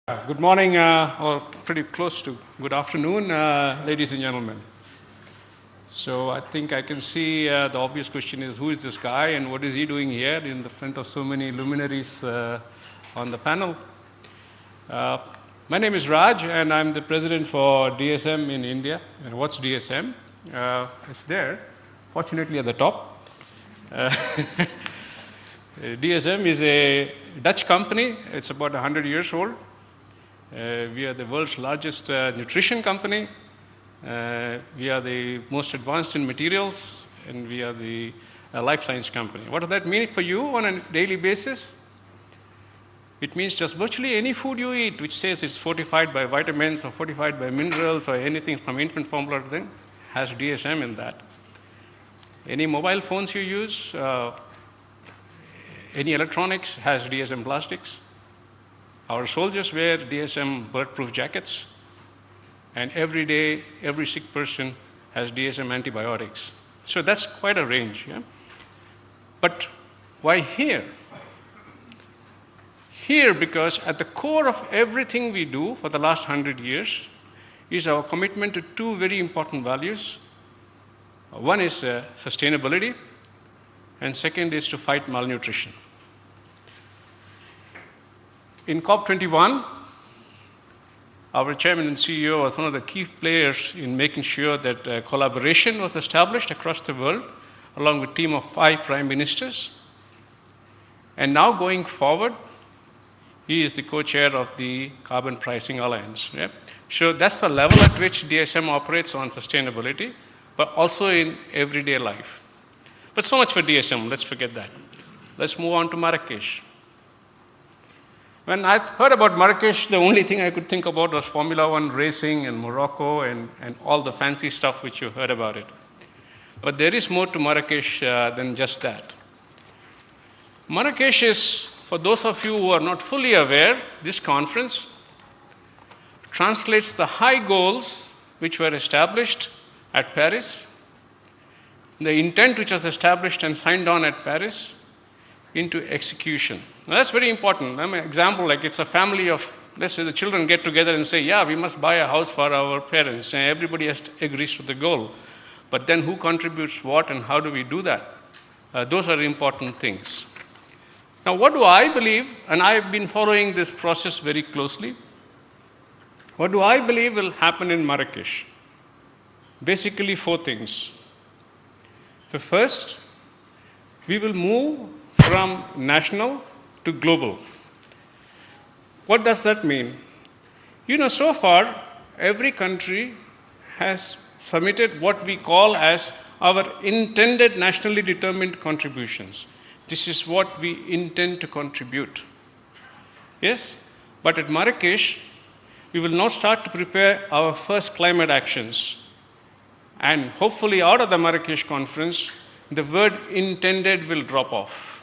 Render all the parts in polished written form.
Good morning, or pretty close to good afternoon, ladies and gentlemen. So I think I can see the obvious question is, who is this guy and what is he doing here in the front of so many luminaries on the panel? My name is Raj and I'm the president for DSM in India. And what's DSM? It's there, fortunately at the top. DSM is a Dutch company. It's about 100 years old. We are the world's largest nutrition company. We are the most advanced in materials, and we are the life science company. What does that mean for you on a daily basis? It means just virtually any food you eat, which says it's fortified by vitamins or fortified by minerals or anything from infant formula, then has DSM in that. Any mobile phones you use, any electronics has DSM plastics. Our soldiers wear DSM bird-proof jackets, and every day, every sick person has DSM antibiotics. So that's quite a range. Yeah? But why here? Here because at the core of everything we do for the last 100 years is our commitment to two very important values. One is sustainability, and second is to fight malnutrition. In COP21, our chairman and CEO was one of the key players in making sure that collaboration was established across the world, along with a team of 5 prime ministers. And now going forward, he is the co-chair of the Carbon Pricing Alliance. Yeah? So that's the level at which DSM operates on sustainability, but also in everyday life. But so much for DSM, let's forget that. Let's move on to Marrakech. When I heard about Marrakech, the only thing I could think about was Formula One racing and Morocco and all the fancy stuff which you heard about it. But there is more to Marrakech than just that. Marrakech is, for those of you who are not fully aware, this conference translates the high goals which were established at Paris, the intent which was established and signed on at Paris, into execution. Now that's very important. I mean, example, like it's a family of, let's say the children get together and say, yeah, we must buy a house for our parents, and everybody agrees to the goal. But then who contributes what and how do we do that? Those are important things. Now what do I believe, and I've been following this process very closely, what do I believe will happen in Marrakech? Basically 4 things. The first, we will move from national to global. What does that mean? You know, so far, every country has submitted what we call as our intended nationally determined contributions. This is what we intend to contribute. Yes? But at Marrakech, we will now start to prepare our first climate actions. And hopefully out of the Marrakech conference, the word intended will drop off.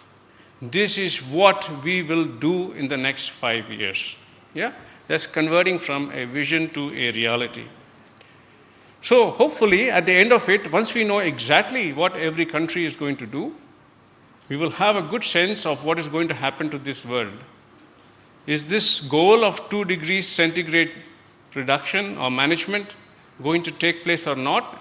This is what we will do in the next 5 years. Yeah? That's converting from a vision to a reality. So hopefully at the end of it, once we know exactly what every country is going to do, we will have a good sense of what is going to happen to this world. Is this goal of 2 degrees centigrade reduction or management going to take place or not?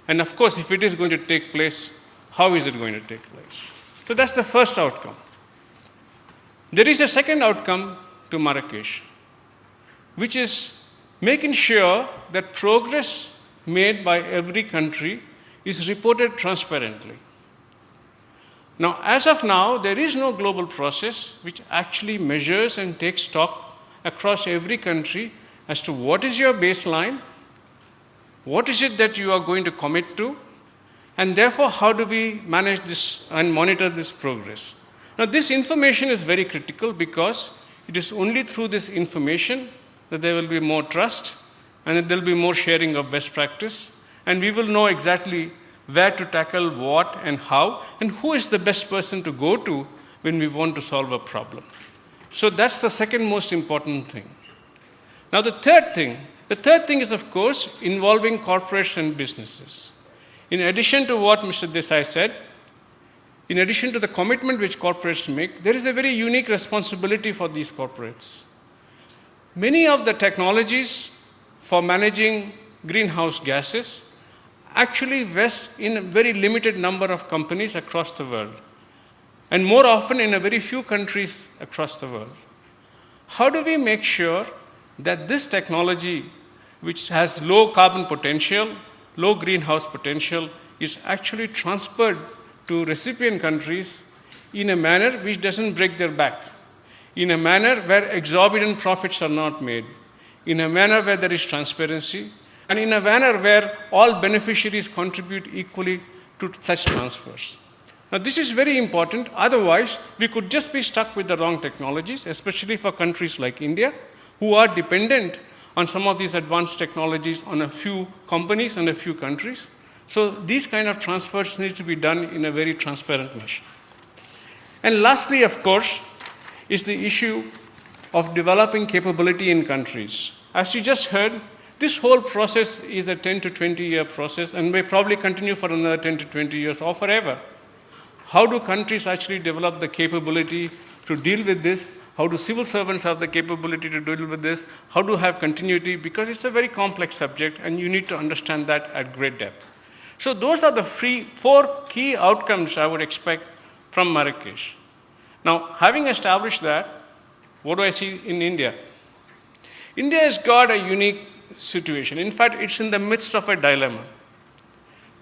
And of course, if it is going to take place, how is it going to take place? So that's the first outcome. There is a second outcome to Marrakech, which is making sure that progress made by every country is reported transparently. Now, as of now, there is no global process which actually measures and takes stock across every country as to what is your baseline, what is it that you are going to commit to, and therefore, how do we manage this and monitor this progress? Now, this information is very critical because it is only through this information that there will be more trust and that there will be more sharing of best practice, and we will know exactly where to tackle what and how, and who is the best person to go to when we want to solve a problem. So that's the second most important thing. Now, the third thing is, of course, involving corporates and businesses. In addition to what Mr. Desai said, in addition to the commitment which corporates make, there is a very unique responsibility for these corporates. Many of the technologies for managing greenhouse gases actually vest in a very limited number of companies across the world, and more often in a very few countries across the world. How do we make sure that this technology, which has low carbon potential, low greenhouse potential, is actually transferred to recipient countries in a manner which doesn't break their back, in a manner where exorbitant profits are not made, in a manner where there is transparency, and in a manner where all beneficiaries contribute equally to such transfers? Now, this is very important. Otherwise, we could just be stuck with the wrong technologies, especially for countries like India, who are dependent on some of these advanced technologies on a few companies and a few countries. So these kind of transfers need to be done in a very transparent fashion. And lastly, of course, is the issue of developing capability in countries. As you just heard, this whole process is a 10 to 20-year process and may probably continue for another 10 to 20 years or forever. How do countries actually develop the capability to deal with this? How do civil servants have the capability to deal with this? How to have continuity? Because it's a very complex subject and you need to understand that at great depth. So those are the four key outcomes I would expect from Marrakech. Now, having established that, what do I see in India? India has got a unique situation. In fact, it's in the midst of a dilemma.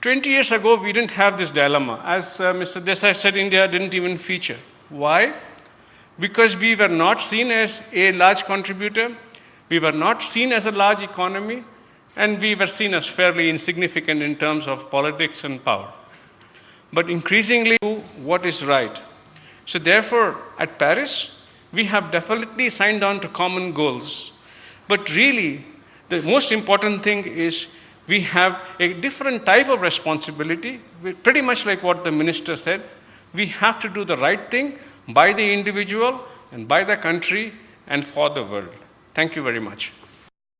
20 years ago, we didn't have this dilemma. As Mr. Desai said, India didn't even feature. Why? Because we were not seen as a large contributor, we were not seen as a large economy, and we were seen as fairly insignificant in terms of politics and power. But increasingly, what is right? So therefore, at Paris, we have definitely signed on to common goals. But really, the most important thing is we have a different type of responsibility, pretty much like what the minister said. We have to do the right thing by the individual and by the country and for the world. Thank you very much.